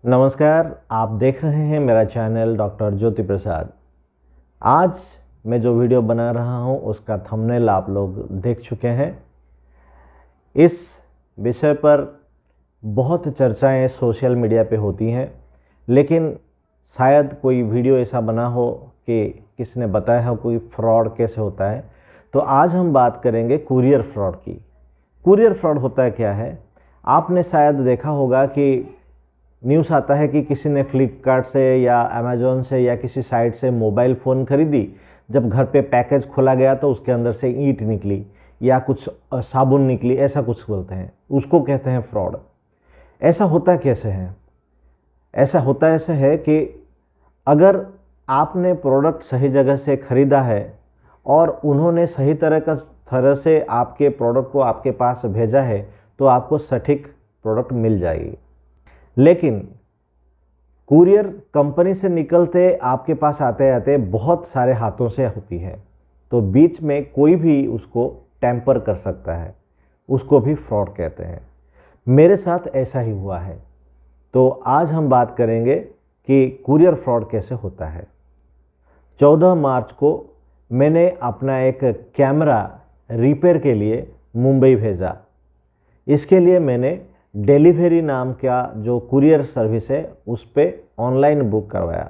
नमस्कार, आप देख रहे हैं मेरा चैनल डॉक्टर ज्योति प्रसाद। आज मैं जो वीडियो बना रहा हूं उसका थंबनेल आप लोग देख चुके हैं। इस विषय पर बहुत चर्चाएं सोशल मीडिया पे होती हैं, लेकिन शायद कोई वीडियो ऐसा बना हो कि किसी ने बताया हो कोई फ्रॉड कैसे होता है। तो आज हम बात करेंगे कुरियर फ्रॉड की। कुरियर फ्रॉड होता है क्या है? आपने शायद देखा होगा कि न्यूज़ आता है कि किसी ने फ्लिपकार्ट से या अमेज़ॉन से या किसी साइट से मोबाइल फ़ोन खरीदी। जब घर पे पैकेज खोला गया तो उसके अंदर से ईंट निकली या कुछ साबुन निकली, ऐसा कुछ बोलते हैं, उसको कहते हैं फ्रॉड। ऐसा होता कैसे है? ऐसा होता ऐसे है कि अगर आपने प्रोडक्ट सही जगह से ख़रीदा है और उन्होंने सही तरह से आपके प्रोडक्ट को आपके पास भेजा है तो आपको सटीक प्रोडक्ट मिल जाएगी। लेकिन कुरियर कंपनी से निकलते आपके पास आते आते बहुत सारे हाथों से होती है, तो बीच में कोई भी उसको टैम्पर कर सकता है, उसको भी फ्रॉड कहते हैं। मेरे साथ ऐसा ही हुआ है। तो आज हम बात करेंगे कि कुरियर फ्रॉड कैसे होता है। 14 मार्च को मैंने अपना एक कैमरा रिपेयर के लिए मुंबई भेजा। इसके लिए मैंने डिलीवरी नाम का जो कुरियर सर्विस है उस पर ऑनलाइन बुक करवाया।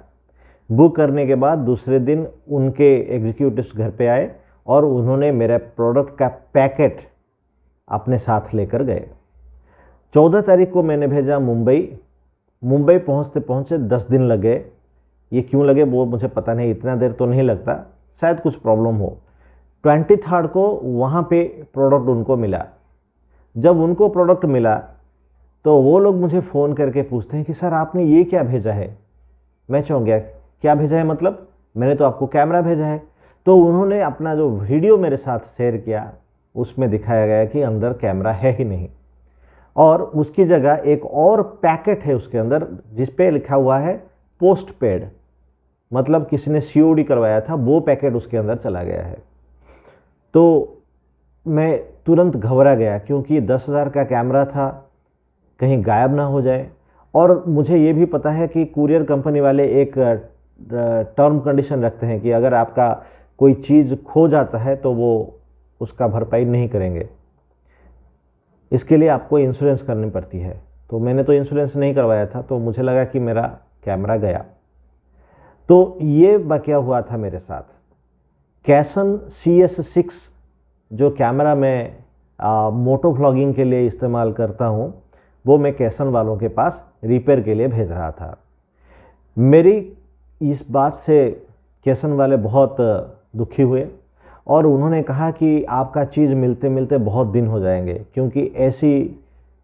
बुक करने के बाद दूसरे दिन उनके एग्जीक्यूटिव्स घर पे आए और उन्होंने मेरे प्रोडक्ट का पैकेट अपने साथ लेकर गए। 14 तारीख को मैंने भेजा मुंबई पहुंचते पहुंचे 10 दिन लगे। ये क्यों लगे वो मुझे पता नहीं, इतना देर तो नहीं लगता, शायद कुछ प्रॉब्लम हो। 23 को वहाँ पे प्रोडक्ट उनको मिला। जब उनको प्रोडक्ट मिला तो वो लोग मुझे फ़ोन करके पूछते हैं कि सर आपने ये क्या भेजा है। मैं चौंक गया, क्या भेजा है मतलब? मैंने तो आपको कैमरा भेजा है। तो उन्होंने अपना जो वीडियो मेरे साथ शेयर किया उसमें दिखाया गया कि अंदर कैमरा है ही नहीं, और उसकी जगह एक और पैकेट है उसके अंदर जिस पे लिखा हुआ है पोस्ट पेड, मतलब किसी ने COD करवाया था, वो पैकेट उसके अंदर चला गया है। तो मैं तुरंत घबरा गया क्योंकि 10,000 का कैमरा था, कहीं गायब ना हो जाए। और मुझे ये भी पता है कि कुरियर कंपनी वाले एक टर्म कंडीशन रखते हैं कि अगर आपका कोई चीज़ खो जाता है तो वो उसका भरपाई नहीं करेंगे, इसके लिए आपको इंश्योरेंस करनी पड़ती है। तो मैंने तो इंश्योरेंस नहीं करवाया था, तो मुझे लगा कि मेरा कैमरा गया। तो ये क्या हुआ था मेरे साथ, कैसन CS6 जो कैमरा मैं मोटो व्लॉगिंग के लिए इस्तेमाल करता हूँ, वो मैं कैसन वालों के पास रिपेयर के लिए भेज रहा था। मेरी इस बात से कैसन वाले बहुत दुखी हुए और उन्होंने कहा कि आपका चीज़ मिलते मिलते बहुत दिन हो जाएंगे, क्योंकि ऐसी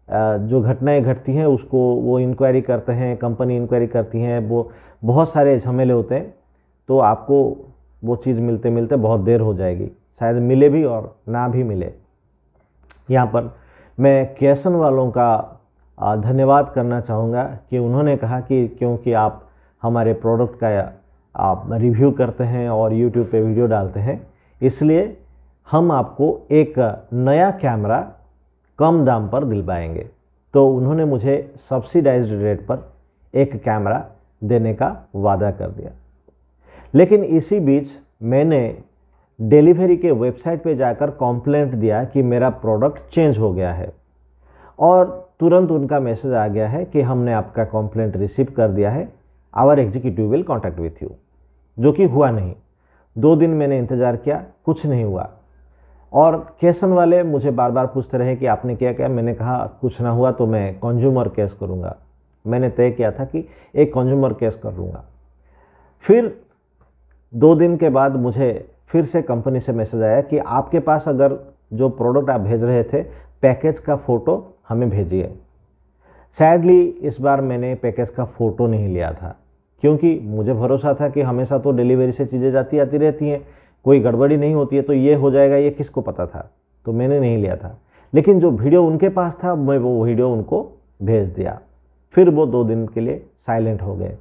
जो घटनाएं घटती हैं उसको वो इंक्वायरी करते हैं, कंपनी इंक्वायरी करती हैं, वो बहुत सारे झमेले होते हैं। तो आपको वो चीज़ मिलते मिलते बहुत देर हो जाएगी, शायद मिले भी और ना भी मिले। यहाँ पर मैं कैसन वालों का धन्यवाद करना चाहूँगा कि उन्होंने कहा कि क्योंकि आप हमारे प्रोडक्ट का आप रिव्यू करते हैं और यूट्यूब पे वीडियो डालते हैं, इसलिए हम आपको एक नया कैमरा कम दाम पर दिलवाएंगे। तो उन्होंने मुझे सब्सिडाइज्ड रेट पर एक कैमरा देने का वादा कर दिया। लेकिन इसी बीच मैंने डिलीवरी के वेबसाइट पे जाकर कंप्लेंट दिया कि मेरा प्रोडक्ट चेंज हो गया है, और तुरंत उनका मैसेज आ गया है कि हमने आपका कंप्लेंट रिसीव कर दिया है, our executive will contact with you, जो कि हुआ नहीं। 2 दिन मैंने इंतज़ार किया, कुछ नहीं हुआ। और कैसन वाले मुझे बार बार पूछते रहे कि आपने क्या किया। मैंने कहा कुछ ना हुआ तो मैं कंज्यूमर केस करूँगा। मैंने तय किया था कि एक कंज्यूमर केस कर लूँगा। फिर 2 दिन के बाद मुझे फिर से कंपनी से मैसेज आया कि आपके पास अगर जो प्रोडक्ट आप भेज रहे थे पैकेज का फ़ोटो हमें भेजिए। सैडली इस बार मैंने पैकेज का फ़ोटो नहीं लिया था, क्योंकि मुझे भरोसा था कि हमेशा तो डिलीवरी से चीज़ें जाती आती रहती हैं, कोई गड़बड़ी नहीं होती है, तो ये हो जाएगा ये किसको पता था, तो मैंने नहीं लिया था। लेकिन जो वीडियो उनके पास था मैं वो वीडियो उनको भेज दिया। फिर वो 2 दिन के लिए साइलेंट हो गए।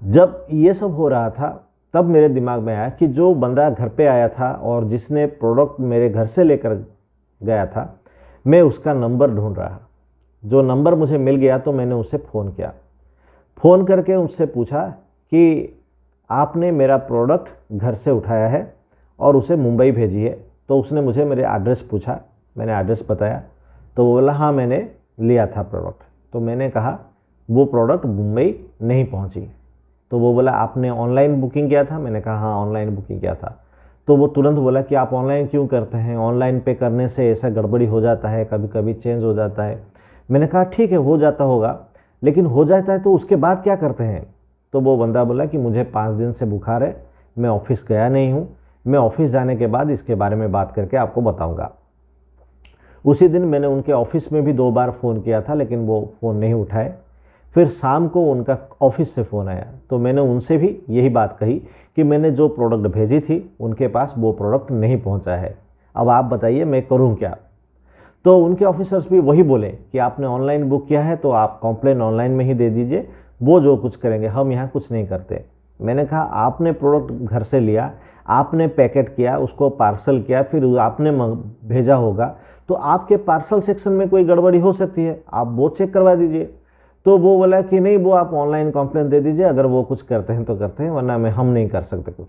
जब ये सब हो रहा था तब मेरे दिमाग में आया कि जो बंदा घर पे आया था और जिसने प्रोडक्ट मेरे घर से लेकर गया था, मैं उसका नंबर ढूंढ रहा। जो नंबर मुझे मिल गया तो मैंने उससे फ़ोन किया। फ़ोन करके उससे पूछा कि आपने मेरा प्रोडक्ट घर से उठाया है और उसे मुंबई भेजी है। तो उसने मुझे मेरे एड्रेस पूछा, मैंने एड्रेस बताया, तो वो बोला हाँ मैंने लिया था प्रोडक्ट। तो मैंने कहा वो प्रोडक्ट मुंबई नहीं पहुंची। तो वो बोला आपने ऑनलाइन बुकिंग किया था? मैंने कहा हाँ ऑनलाइन बुकिंग किया था। तो वो तुरंत बोला कि आप ऑनलाइन क्यों करते हैं, ऑनलाइन पे करने से ऐसा गड़बड़ी हो जाता है, कभी कभी चेंज हो जाता है। मैंने कहा ठीक है हो जाता होगा, लेकिन हो जाता है तो उसके बाद क्या करते हैं? तो वो बंदा बोला कि मुझे 5 दिन से बुखार है, मैं ऑफिस गया नहीं हूँ, मैं ऑफिस जाने के बाद इसके बारे में बात करके आपको बताऊंगा। उसी दिन मैंने उनके ऑफिस में भी 2 बार फ़ोन किया था, लेकिन वो फ़ोन नहीं उठाए। फिर शाम को उनका ऑफिस से फ़ोन आया, तो मैंने उनसे भी यही बात कही कि मैंने जो प्रोडक्ट भेजी थी उनके पास वो प्रोडक्ट नहीं पहुंचा है, अब आप बताइए मैं करूं क्या? तो उनके ऑफिसर्स भी वही बोले कि आपने ऑनलाइन बुक किया है तो आप कंप्लेन ऑनलाइन में ही दे दीजिए, वो जो कुछ करेंगे, हम यहाँ कुछ नहीं करते। मैंने कहा आपने प्रोडक्ट घर से लिया, आपने पैकेट किया, उसको पार्सल किया, फिर आपने भेजा होगा, तो आपके पार्सल सेक्शन में कोई गड़बड़ी हो सकती है, आप वो चेक करवा दीजिए। तो वो बोला कि नहीं वो आप ऑनलाइन कंप्लेंट दे दीजिए, अगर वो कुछ करते हैं तो करते हैं, वरना हम नहीं कर सकते कुछ।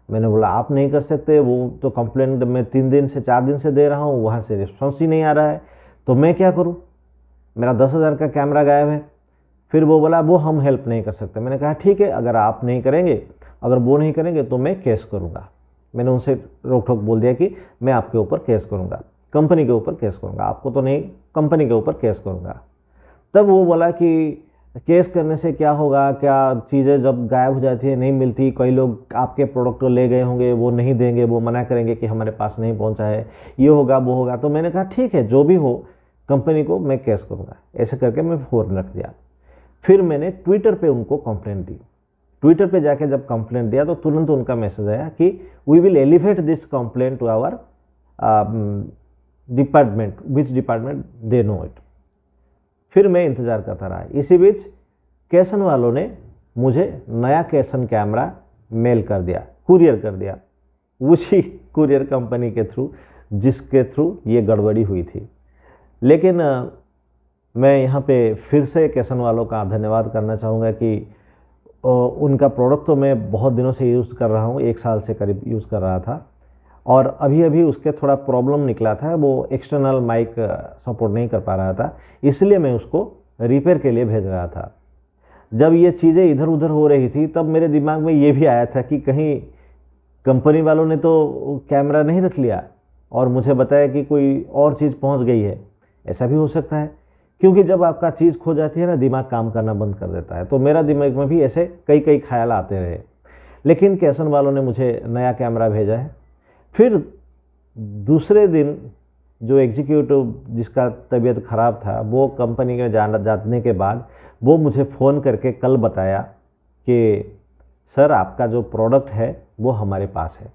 मैंने बोला आप नहीं कर सकते, वो तो कंप्लेंट मैं 3 दिन से 4 दिन से दे रहा हूँ, वहाँ से रिस्पॉन्स ही नहीं आ रहा है, तो मैं क्या करूँ, मेरा 10,000 का कैमरा गायब है। फिर वो बोला वो हम हेल्प नहीं कर सकते। मैंने कहा ठीक है, अगर आप नहीं करेंगे, अगर वो नहीं करेंगे तो मैं केस करूँगा। मैंने उनसे रोक ठोक बोल दिया कि मैं आपके ऊपर केस करूँगा, कंपनी के ऊपर केस करूँगा, आपको तो नहीं, कंपनी के ऊपर केस करूँगा। तब वो बोला कि केस करने से क्या होगा, क्या चीज़ें जब गायब हो जाती है, नहीं मिलती, कई लोग आपके प्रोडक्ट को ले गए होंगे, वो नहीं देंगे, वो मना करेंगे कि हमारे पास नहीं पहुंचा है, ये होगा वो होगा। तो मैंने कहा ठीक है जो भी हो, कंपनी को मैं केस करूँगा। ऐसे करके मैं फ़ोन रख दिया। फिर मैंने ट्विटर पे उनको कंप्लेंट दी। ट्विटर पे जाके जब कंप्लेंट दिया तो तुरंत उनका मैसेज आया कि we will elevate this complaint to our department, which department they know it. फिर मैं इंतज़ार करता रहा। इसी बीच कैसन वालों ने मुझे नया कैसन कैमरा मेल कर दिया, कुरियर कर दिया, उसी कुरियर कंपनी के थ्रू जिसके थ्रू ये गड़बड़ी हुई थी। लेकिन मैं यहाँ पे फिर से कैसन वालों का धन्यवाद करना चाहूँगा कि उनका प्रोडक्ट तो मैं बहुत दिनों से यूज़ कर रहा हूँ, 1 साल से करीब यूज़ कर रहा था, और अभी अभी उसके थोड़ा प्रॉब्लम निकला था, वो एक्सटर्नल माइक सपोर्ट नहीं कर पा रहा था, इसलिए मैं उसको रिपेयर के लिए भेज रहा था। जब ये चीज़ें इधर उधर हो रही थी तब मेरे दिमाग में ये भी आया था कि कहीं कंपनी वालों ने तो कैमरा नहीं रख लिया और मुझे बताया कि कोई और चीज़ पहुंच गई है। ऐसा भी हो सकता है, क्योंकि जब आपका चीज़ खो जाती है ना, दिमाग काम करना बंद कर देता है। तो मेरा दिमाग में भी ऐसे कई कई ख्याल आते रहे। लेकिन कैसन वालों ने मुझे नया कैमरा भेजा है। फिर दूसरे दिन जो एग्जीक्यूटिव जिसका तबीयत ख़राब था, वो कंपनी में जाने के बाद वो मुझे फ़ोन करके कल बताया कि सर आपका जो प्रोडक्ट है वो हमारे पास है।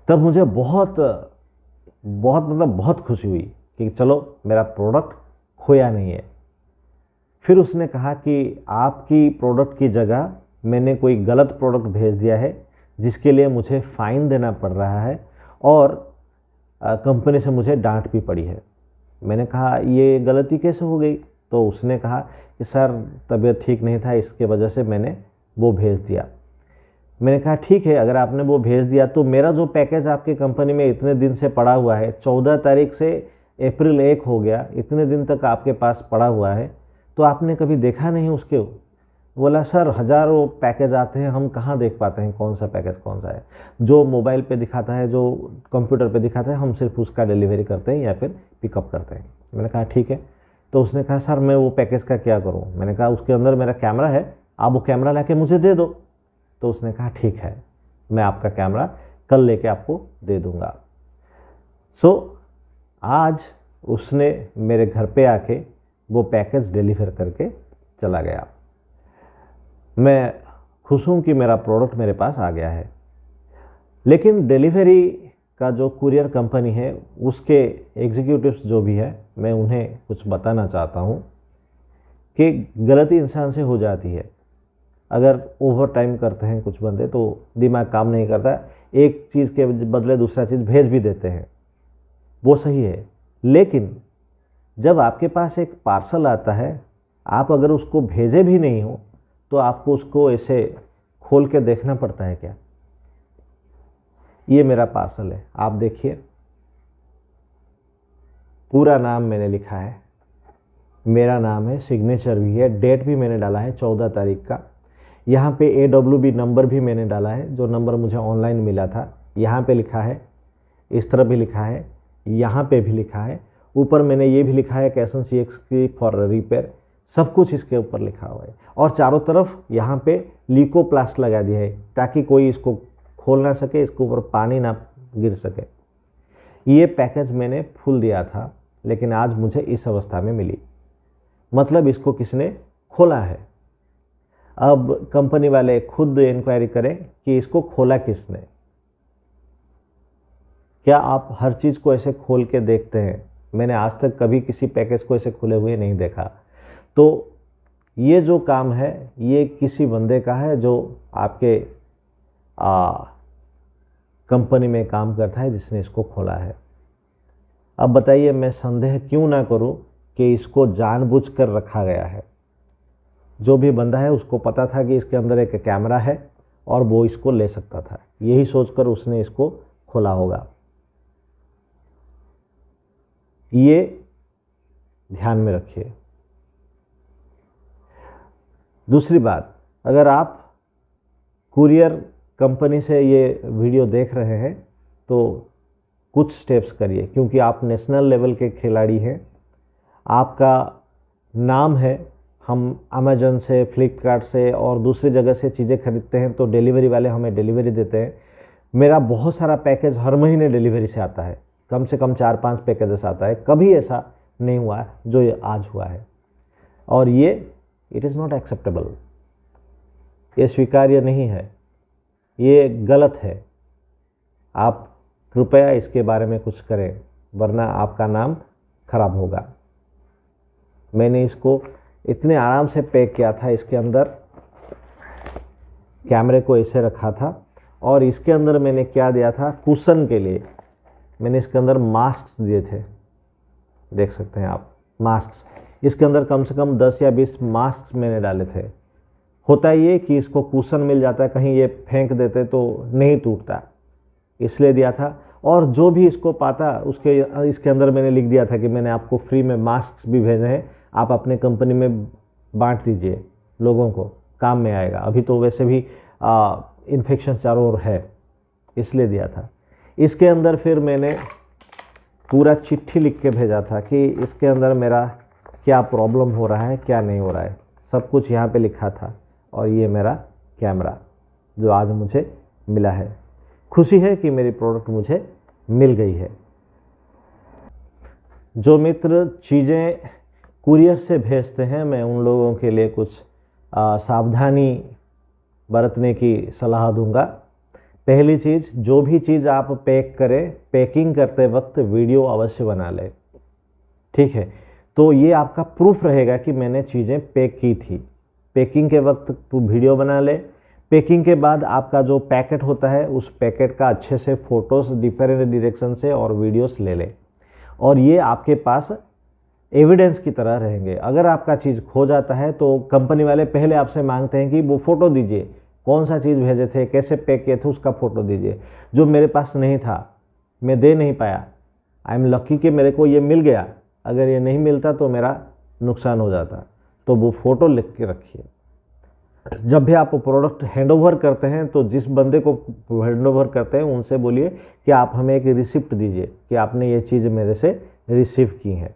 तब मुझे बहुत खुशी हुई कि चलो मेरा प्रोडक्ट खोया नहीं है। फिर उसने कहा कि आपकी प्रोडक्ट की जगह मैंने कोई गलत प्रोडक्ट भेज दिया है, जिसके लिए मुझे फ़ाइन देना पड़ रहा है और कंपनी से मुझे डांट भी पड़ी है। मैंने कहा ये गलती कैसे हो गई? तो उसने कहा कि सर तबीयत ठीक नहीं था, इसके वजह से मैंने वो भेज दिया। मैंने कहा ठीक है, अगर आपने वो भेज दिया तो मेरा जो पैकेज आपकी कंपनी में इतने दिन से पड़ा हुआ है, 14 तारीख से अप्रैल 1 हो गया, इतने दिन तक आपके पास पड़ा हुआ है, तो आपने कभी देखा नहीं उसके? बोला सर हज़ारों पैकेज आते हैं, हम कहाँ देख पाते हैं कौन सा पैकेज कौन सा है। जो मोबाइल पे दिखाता है, जो कंप्यूटर पे दिखाता है, हम सिर्फ उसका डिलीवरी करते हैं या फिर पिकअप करते हैं। मैंने कहा ठीक है। तो उसने कहा सर मैं वो पैकेज का क्या करूँ? मैंने कहा उसके अंदर मेरा कैमरा है, आप वो कैमरा लाके मुझे दे दो। तो उसने कहा ठीक है, मैं आपका कैमरा कल लेके आपको दे दूँगा। सो आज उसने मेरे घर पे आके वो पैकेज डिलीवर करके चला गया। मैं खुश हूँ कि मेरा प्रोडक्ट मेरे पास आ गया है। लेकिन डिलीवरी का जो कुरियर कंपनी है, उसके एग्जीक्यूटिव्स जो भी है, मैं उन्हें कुछ बताना चाहता हूँ कि गलती इंसान से हो जाती है। अगर ओवर टाइम करते हैं कुछ बंदे तो दिमाग काम नहीं करता, एक चीज़ के बदले दूसरा चीज़ भेज भी देते हैं, वो सही है। लेकिन जब आपके पास एक पार्सल आता है, आप अगर उसको भेजे भी नहीं हो तो आपको उसको ऐसे खोल के देखना पड़ता है क्या? ये मेरा पार्सल है, आप देखिए, पूरा नाम मैंने लिखा है, मेरा नाम है, सिग्नेचर भी है, डेट भी मैंने डाला है 14 तारीख का। यहाँ पे AWB नंबर भी मैंने डाला है, जो नंबर मुझे ऑनलाइन मिला था, यहाँ पे लिखा है, इस तरफ भी लिखा है, यहाँ पे भी लिखा है, ऊपर मैंने ये भी लिखा है कैशन CX की फॉर रिपेयर, सब कुछ इसके ऊपर लिखा हुआ है। और चारों तरफ यहाँ पे लीकोप्लास्ट लगा दिया है ताकि कोई इसको खोल ना सके, इसके ऊपर पानी ना गिर सके। ये पैकेज मैंने फुल दिया था, लेकिन आज मुझे इस अवस्था में मिली, मतलब इसको किसने खोला है। अब कंपनी वाले खुद इंक्वायरी करें कि इसको खोला किसने। क्या आप हर चीज़ को ऐसे खोल के देखते हैं? मैंने आज तक कभी किसी पैकेज को ऐसे खुले हुए नहीं देखा। तो ये जो काम है ये किसी बंदे का है जो आपके कंपनी में काम करता है, जिसने इसको खोला है। अब बताइए, मैं संदेह क्यों ना करूं कि इसको जानबूझकर रखा गया है। जो भी बंदा है उसको पता था कि इसके अंदर एक कैमरा है और वो इसको ले सकता था, यही सोचकर उसने इसको खोला होगा। ये ध्यान में रखिए। दूसरी बात, अगर आप कुरियर कंपनी से ये वीडियो देख रहे हैं तो कुछ स्टेप्स करिए, क्योंकि आप नेशनल लेवल के खिलाड़ी हैं, आपका नाम है। हम अमेजन से, फ्लिपकार्ट से और दूसरी जगह से चीज़ें खरीदते हैं तो डिलीवरी वाले हमें डिलीवरी देते हैं। मेरा बहुत सारा पैकेज हर महीने डिलीवरी से आता है, कम से कम 4-5 पैकेजेस आता है। कभी ऐसा नहीं हुआ जो ये आज हुआ है, और ये इट इज़ नॉट एक्सेप्टेबल, ये स्वीकार्य नहीं है, ये गलत है। आप कृपया इसके बारे में कुछ करें, वरना आपका नाम खराब होगा। मैंने इसको इतने आराम से पैक किया था, इसके अंदर कैमरे को ऐसे रखा था, और इसके अंदर मैंने क्या दिया था, कुशन के लिए मैंने इसके अंदर मास्क दिए थे, देख सकते हैं आप, मास्क। इसके अंदर कम से कम 10 या 20 मास्क मैंने डाले थे। होता ये कि इसको कुशन मिल जाता है, कहीं ये फेंक देते तो नहीं टूटता, इसलिए दिया था। और जो भी इसको पाता इसके अंदर मैंने लिख दिया था कि मैंने आपको फ्री में मास्क भी भेजे हैं, आप अपने कंपनी में बांट दीजिए, लोगों को काम में आएगा। अभी तो वैसे भी इन्फेक्शन चारों ओर है, इसलिए दिया था। इसके अंदर फिर मैंने पूरा चिट्ठी लिख के भेजा था कि इसके अंदर मेरा क्या प्रॉब्लम हो रहा है, क्या नहीं हो रहा है, सब कुछ यहाँ पे लिखा था। और ये मेरा कैमरा जो आज मुझे मिला है। खुशी है कि मेरी प्रोडक्ट मुझे मिल गई है। जो मित्र चीज़ें कुरियर से भेजते हैं, मैं उन लोगों के लिए कुछ सावधानी बरतने की सलाह दूंगा। पहली चीज़, जो भी चीज़ आप पैक करें, पैकिंग करते वक्त वीडियो अवश्य बना लें, ठीक है। तो ये आपका प्रूफ रहेगा कि मैंने चीज़ें पैक की थी। पैकिंग के वक्त वीडियो बना ले। पैकिंग के बाद आपका जो पैकेट होता है, उस पैकेट का अच्छे से फ़ोटोज़ डिफरेंट डायरेक्शन से और वीडियोस ले लें, और ये आपके पास एविडेंस की तरह रहेंगे। अगर आपका चीज़ खो जाता है तो कंपनी वाले पहले आपसे मांगते हैं कि वो फ़ोटो दीजिए, कौन सा चीज़ भेजे थे, कैसे पैक किए थे, उसका फ़ोटो दीजिए। जो मेरे पास नहीं था, मैं दे नहीं पाया। आई एम लकी कि मेरे को ये मिल गया, अगर ये नहीं मिलता तो मेरा नुकसान हो जाता। तो वो फ़ोटो लिख के रखिए। जब भी आप प्रोडक्ट हैंडओवर करते हैं तो जिस बंदे को हैंडओवर करते हैं उनसे बोलिए कि आप हमें एक रिसिप्ट दीजिए कि आपने ये चीज़ मेरे से रिसीव की है।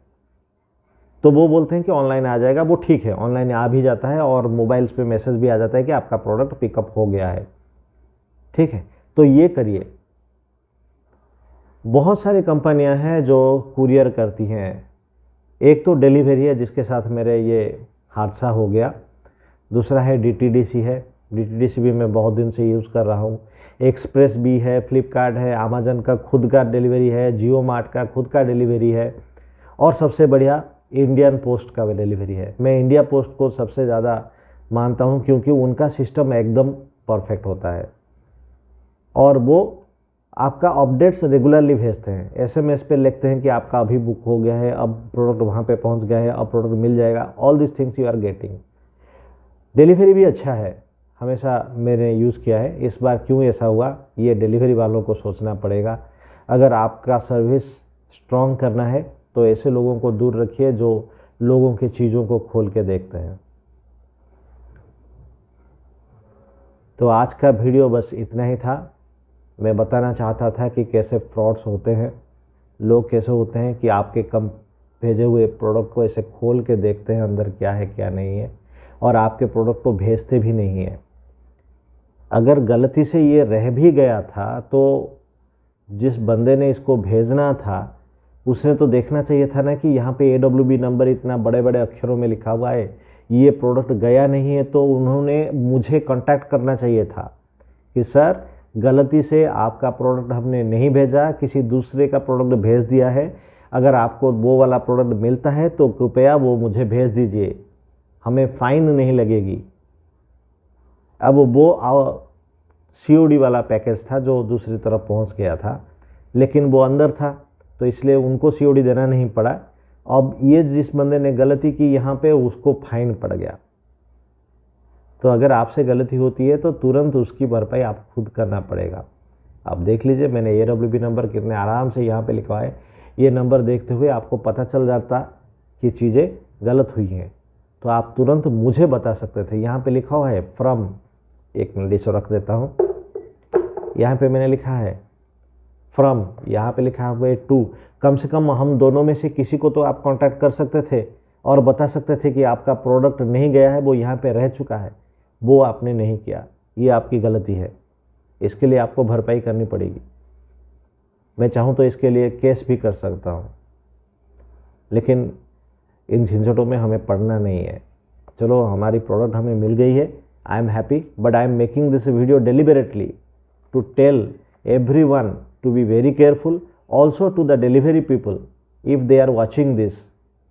तो वो बोलते हैं कि ऑनलाइन आ जाएगा, वो ठीक है, ऑनलाइन आ भी जाता है और मोबाइल्स पे मैसेज भी आ जाता है कि आपका प्रोडक्ट पिकअप हो गया है, ठीक है। तो ये करिए। बहुत सारी कंपनियां हैं जो कुरियर करती हैं। एक तो डिलीवरी है, जिसके साथ मेरे ये हादसा हो गया। दूसरा है DTDC है, DTDC भी मैं बहुत दिन से यूज़ कर रहा हूँ। एक्सप्रेस भी है, फ्लिपकार्ट है, अमेजन का खुद का डिलीवरी है, जियो मार्ट का खुद का डिलीवरी है, और सबसे बढ़िया इंडियन पोस्ट का भी डिलीवरी है। मैं इंडिया पोस्ट को सबसे ज़्यादा मानता हूँ, क्योंकि उनका सिस्टम एकदम परफेक्ट होता है और वो आपका अपडेट्स रेगुलरली भेजते हैं, SMS पे लिखते हैं कि आपका अभी बुक हो गया है, अब प्रोडक्ट वहाँ पे पहुँच गया है, अब प्रोडक्ट मिल जाएगा। All this things you are getting. Delivery भी अच्छा है, हमेशा मैंने यूज़ किया है। इस बार क्यों ऐसा हुआ, ये डिलीवरी वालों को सोचना पड़ेगा। अगर आपका सर्विस स्ट्रॉन्ग करना है तो ऐसे लोगों को दूर रखिए जो लोगों की चीज़ों को खोल के देखते हैं। तो आज का वीडियो बस इतना ही था। मैं बताना चाहता था कि कैसे फ्रॉड्स होते हैं, लोग कैसे होते हैं कि आपके कम भेजे हुए प्रोडक्ट को ऐसे खोल के देखते हैं अंदर क्या है क्या नहीं है, और आपके प्रोडक्ट को भेजते भी नहीं है। अगर गलती से ये रह भी गया था तो जिस बंदे ने इसको भेजना था उसने तो देखना चाहिए था ना कि यहाँ पे AWB नंबर इतना बड़े बड़े अक्षरों में लिखा हुआ है, ये प्रोडक्ट गया नहीं है, तो उन्होंने मुझे कांटेक्ट करना चाहिए था कि सर गलती से आपका प्रोडक्ट हमने नहीं भेजा, किसी दूसरे का प्रोडक्ट भेज दिया है। अगर आपको वो वाला प्रोडक्ट मिलता है तो कृपया वो मुझे भेज दीजिए, हमें फाइन नहीं लगेगी। अब वो COD वाला पैकेज था जो दूसरी तरफ पहुंच गया था, लेकिन वो अंदर था तो इसलिए उनको COD देना नहीं पड़ा। अब ये जिस बंदे ने गलती की यहाँ पे उसको फाइन पड़ गया। तो अगर आपसे गलती होती है तो तुरंत उसकी भरपाई आप खुद करना पड़ेगा। आप देख लीजिए मैंने AWB नंबर कितने आराम से यहाँ पे लिखा है। ये नंबर देखते हुए आपको पता चल जाता कि चीज़ें गलत हुई हैं तो आप तुरंत मुझे बता सकते थे। यहाँ पे लिखा हुआ है फ्रॉम, एक मिनट इसे रख देता हूँ। यहाँ पे मैंने लिखा है फ्रॉम, यहाँ पे लिखा हुआ है टू। कम से कम हम दोनों में से किसी को तो आप कांटेक्ट कर सकते थे और बता सकते थे कि आपका प्रोडक्ट नहीं गया है, वो यहाँ पे रह चुका है। वो आपने नहीं किया, ये आपकी गलती है। इसके लिए आपको भरपाई करनी पड़ेगी। मैं चाहूँ तो इसके लिए केस भी कर सकता हूँ, लेकिन इन झंझटों में हमें पड़ना नहीं है। चलो हमारी प्रोडक्ट हमें मिल गई है, I am happy, but I am making this video deliberately to tell everyone to be very careful. Also to the delivery people, if they are watching this,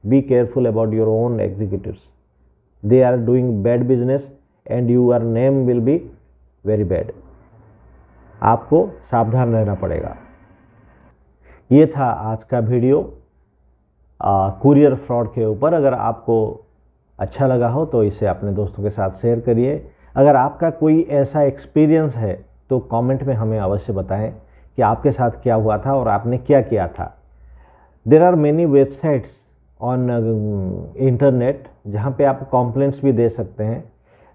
be careful about your own executives. They are doing bad business and your name will be very bad. आपको सावधान रहना पड़ेगा। ये था आज का video courier fraud के ऊपर। अगर आपको अच्छा लगा हो तो इसे अपने दोस्तों के साथ शेयर करिए। अगर आपका कोई ऐसा एक्सपीरियंस है तो कमेंट में हमें अवश्य बताएं कि आपके साथ क्या हुआ था और आपने क्या किया था। There are many websites on internet जहाँ पे आप कॉम्प्लेंट्स भी दे सकते हैं।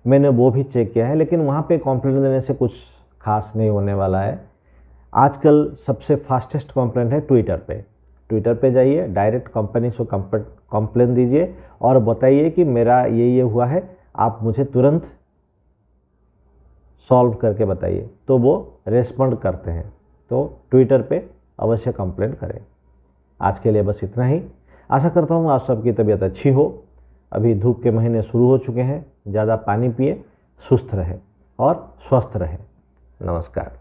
मैंने वो भी चेक किया है, लेकिन वहाँ पे कॉम्प्लेंट देने से कुछ खास नहीं होने वाला है। आजकल सबसे फास्टेस्ट कॉम्प्लेंट है ट्विटर पे जाइए, डायरेक्ट कंपनी से कंप्लेंट दीजिए और बताइए कि मेरा ये हुआ है, आप मुझे तुरंत सॉल्व करके बताइए, तो वो रेस्पॉन्ड करते हैं। तो ट्विटर पे अवश्य कंप्लेंट करें। आज के लिए बस इतना ही। आशा करता हूँ आप सबकी तबीयत अच्छी हो। अभी धूप के महीने शुरू हो चुके हैं, ज़्यादा पानी पिए, सुस्त रहें और स्वस्थ रहें। नमस्कार।